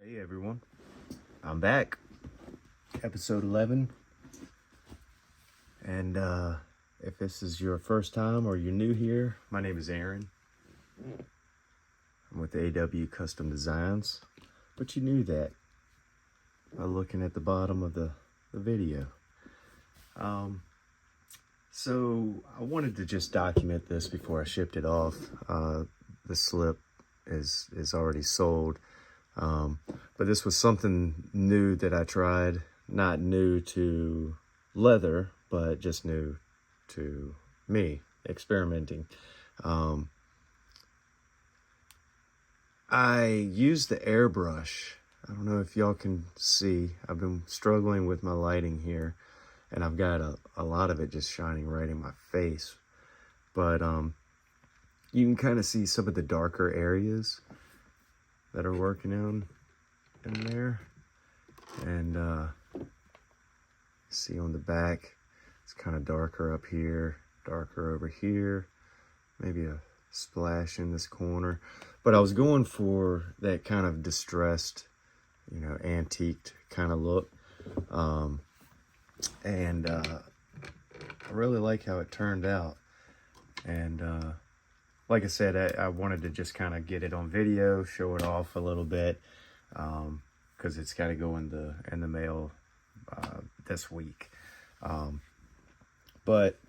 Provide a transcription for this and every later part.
Hey everyone, I'm back. Episode 11. And if this is your first time or you're new here, my name is Aaron. I'm with AW Custom Designs, but you knew that by looking at the bottom of the video. So I wanted to just document this before I shipped it off. The slip is already sold. But this was something new that I tried, not new to leather, but just new to me, experimenting. I used the airbrush. I don't know if y'all can see. I've been struggling with my lighting here, and I've got a lot of it just shining right in my face. But you can kind of see some of the darker areas that are working on in there. And see on the back, it's kind of darker up here, darker over here, maybe a splash in this corner. But I was going for that kind of distressed, antiqued kind of look. And I really like how it turned out. And like I said, I wanted to just kind of get it on video, show it off a little bit, because it's got to go in the mail this week. But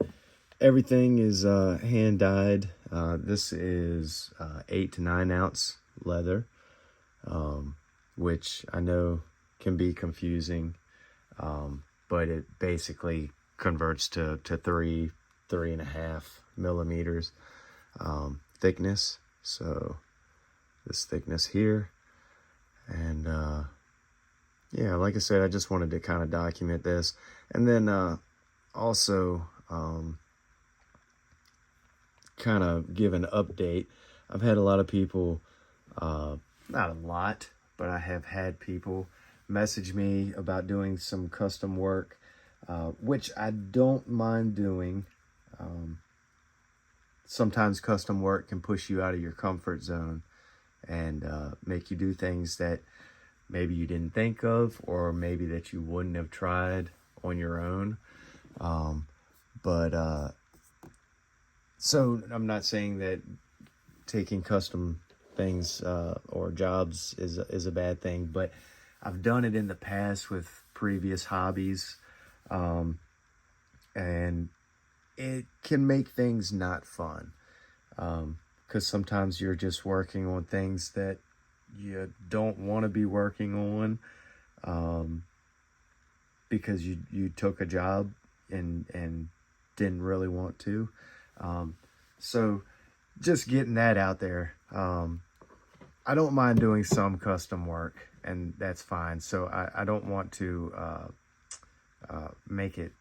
everything is hand dyed. This is 8 to 9 ounce leather, which I know can be confusing, but it basically converts to 3.5 millimeters thickness. So this thickness here. And yeah, like I said, I just wanted to kind of document this. And then also kind of give an update. I've had a lot of people, not a lot, but I have had people message me about doing some custom work, which I don't mind doing. Sometimes custom work can push you out of your comfort zone and make you do things that maybe you didn't think of, or maybe that you wouldn't have tried on your own. So I'm not saying that taking custom things or jobs is a bad thing, but I've done it in the past with previous hobbies, and it can make things not fun, because sometimes you're just working on things that you don't want to be working on, because you took a job and didn't really want to. So just getting that out there. I don't mind doing some custom work, and that's fine. So I don't want to make it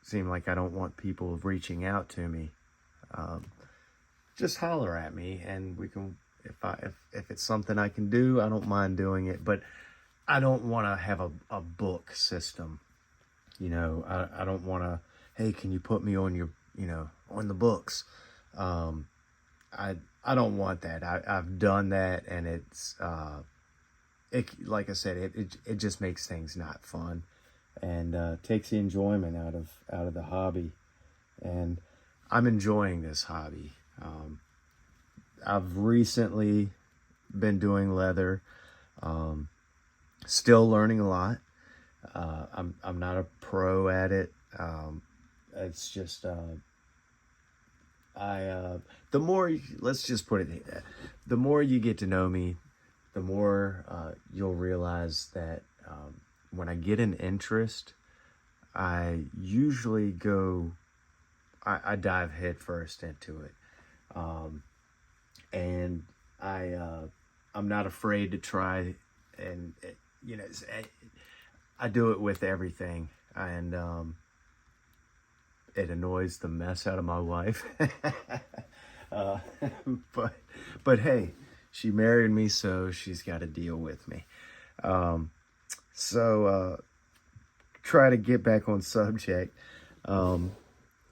seem like I don't want people reaching out to me. Just holler at me, and we can, if it's something I can do, I don't mind doing it. But I don't want to have a book system. I don't want to, hey, can you put me on your, on the books? I don't want that. I've done that, and it's like I said, it just makes things not fun, and takes the enjoyment out of the hobby. And I'm enjoying this hobby. I've recently been doing leather, still learning a lot. I'm not a pro at it. It's just the more, let's just put it, the more you get to know me, the more you'll realize that when I get an interest, I usually I dive head first into it. And I'm not afraid to try, and I do it with everything, and it annoys the mess out of my wife. But hey, she married me, so she's got to deal with me. Try to get back on subject.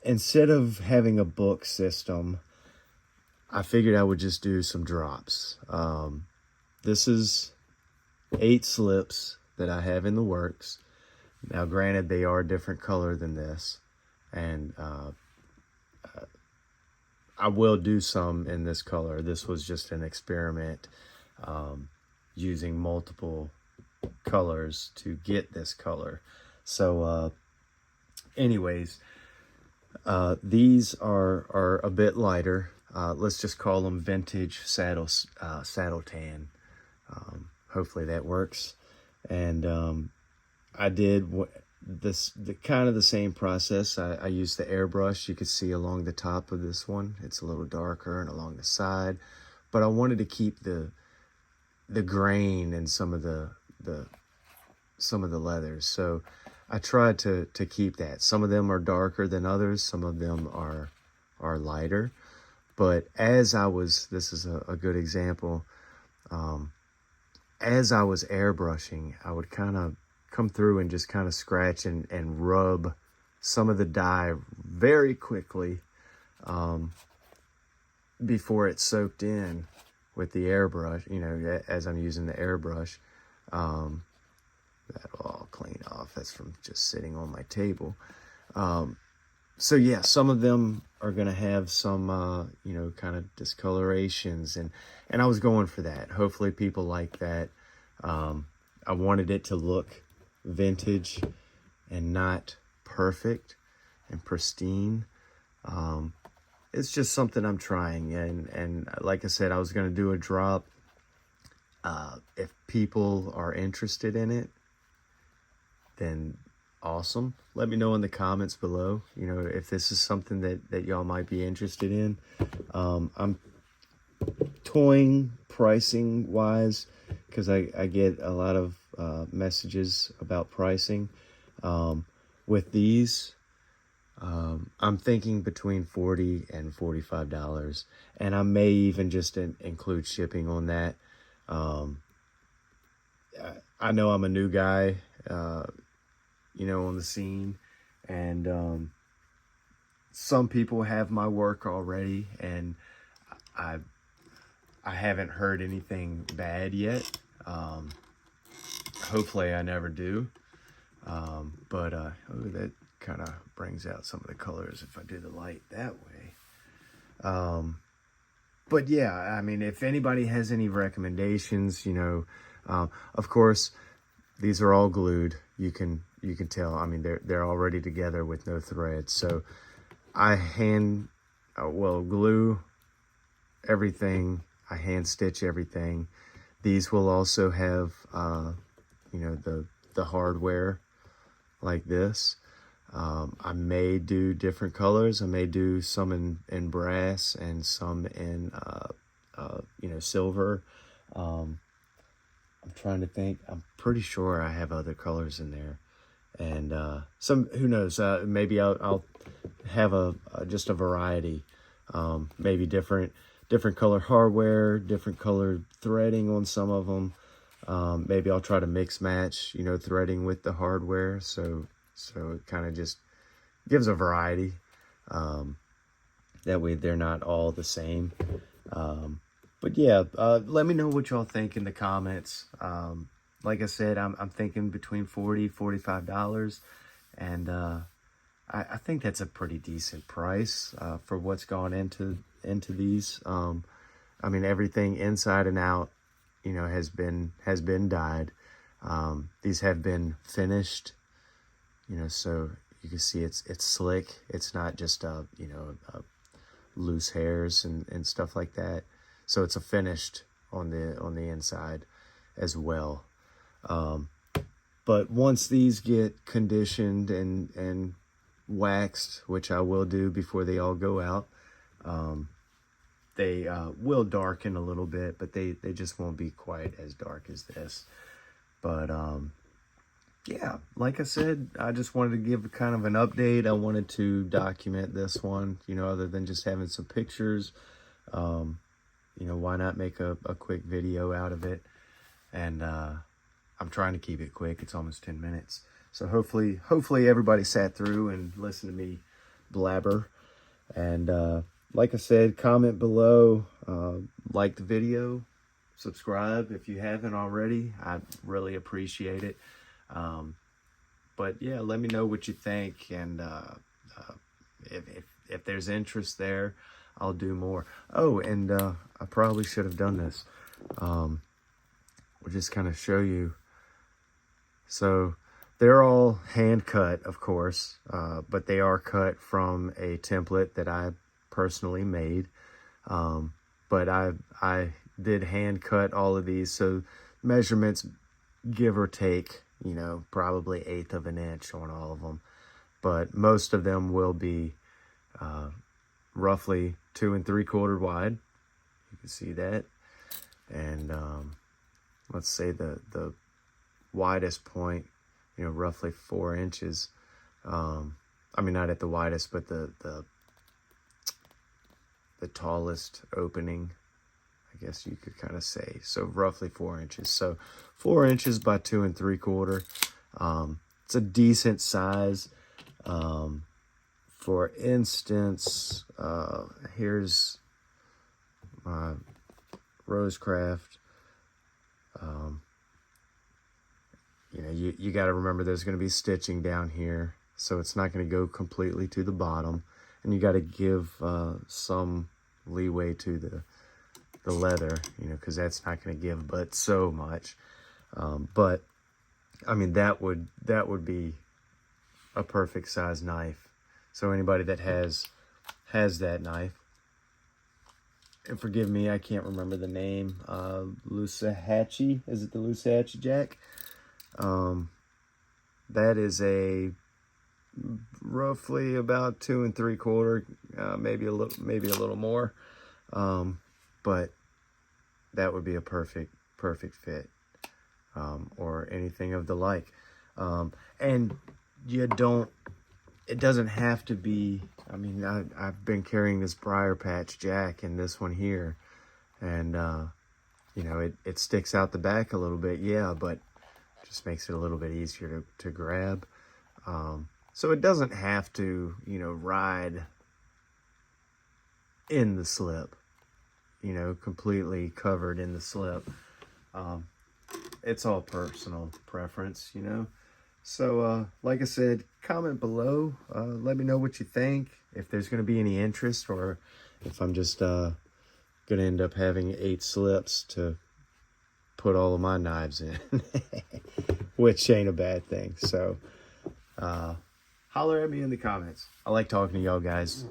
Instead of having a book system, I figured I would just do some drops. This is 8 slips that I have in the works. Now, granted, they are a different color than this, and I will do some in this color. This was just an experiment, using multiple colors to get this color. So anyways, these are a bit lighter. Let's just call them vintage saddle tan. Hopefully that works. And I did the kind of the same process. I used the airbrush. You can see along the top of this one, it's a little darker, and along the side, but I wanted to keep the grain in some of the leathers. So I tried to keep that. Some of them are darker than others. Some of them are lighter. But as I was, this is a good example. As I was airbrushing, I would kind of come through and just kind of scratch and rub some of the dye very quickly before it soaked in with the airbrush, you know, as I'm using the airbrush. That'll all clean off. That's from just sitting on my table. So yeah, some of them are going to have some, you know, kind of discolorations, and I was going for that. Hopefully people like that. I wanted it to look vintage and not perfect and pristine. It's just something I'm trying, and like I said, I was going to do a drop. If people are interested in it, then awesome. Let me know in the comments below, you know, if this is something that y'all might be interested in. I'm toying pricing wise, because I get a lot of messages about pricing. With these, I'm thinking between $40 and $45, and I may even just include shipping on that. I know I'm a new guy, you know, on the scene, and some people have my work already, and I haven't heard anything bad yet. Hopefully I never do. But oh, that kind of brings out some of the colors if I do the light that way. But yeah, I mean, if anybody has any recommendations, you know, of course, these are all glued. You can tell. I mean, they're already together with no threads. So I glue everything. I hand stitch everything. These will also have, you know, the hardware like this. I may do different colors. I may do some in brass and some in, you know, silver. I'm trying to think. I'm pretty sure I have other colors in there, and some, who knows? Maybe I'll have just a variety. Maybe different color hardware, different color threading on some of them. Maybe I'll try to mix match, you know, threading with the hardware, so it kind of just gives a variety. That way they're not all the same. But yeah, let me know what y'all think in the comments. Like I said, I'm thinking between $40, $45, and I think that's a pretty decent price for what's gone into these. I mean, everything inside and out, you know, has been dyed. These have been finished, you know, so you can see it's slick. It's not just you know, loose hairs and stuff like that. So it's a finished on the inside as well. But once these get conditioned and waxed, which I will do before they all go out, they will darken a little bit, but they just won't be quite as dark as this. But yeah, like I said, I just wanted to give kind of an update. I wanted to document this one, you know, other than just having some pictures. You know, why not make a quick video out of it? And I'm trying to keep it quick. It's almost 10 minutes. So hopefully everybody sat through and listened to me blabber. And like I said, comment below, like the video, subscribe if you haven't already. I really appreciate it. But yeah, let me know what you think, and if there's interest there, I'll do more. Oh, and I probably should have done this. We'll just kind of show you. So they're all hand cut, of course, but they are cut from a template that I personally made. But I did hand cut all of these, so measurements, give or take, you know, probably 1/8 of an inch on all of them. But most of them will be roughly 2 3/4 wide. You can see that. And let's say the widest point, you know, roughly 4 inches. I mean, not at the widest, but the tallest opening, I guess you could kind of say. So roughly 4 inches. So 4 inches by 2 3/4. It's a decent size. For instance, here's my Rosecraft. You know, you got to remember there's going to be stitching down here, so it's not going to go completely to the bottom, and you got to give some leeway to the leather, you know, because that's not going to give but so much. But I mean, that would be a perfect size knife. So anybody that has that knife, and forgive me, I can't remember the name. Lusahatchee, is it the Lusahatchee Jack? That is a roughly about 2 3/4, maybe a little more. But that would be a perfect fit, or anything of the like. And it doesn't have to be, I mean, I've been carrying this Briar Patch Jack and this one here, and you know, it sticks out the back a little bit, yeah, but just makes it a little bit easier to grab. So it doesn't have to, you know, ride in the slip, you know, completely covered in the slip. It's all personal preference, you know. So, like I said, comment below. Let me know what you think, if there's going to be any interest, or if I'm just going to end up having 8 slips to put all of my knives in, which ain't a bad thing. So, holler at me in the comments. I like talking to y'all guys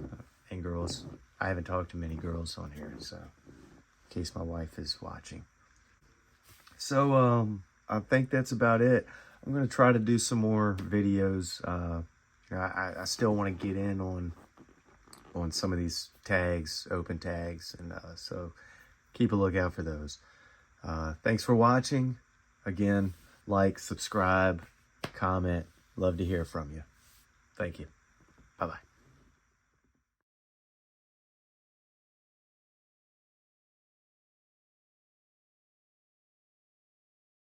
and girls. I haven't talked to many girls on here, so in case my wife is watching. So, I think that's about it. I'm going to try to do some more videos. I still want to get in on some of these tags, open tags, and so keep a lookout for those. Thanks for watching. Again, like, subscribe, comment. Love to hear from you. Thank you. Bye-bye.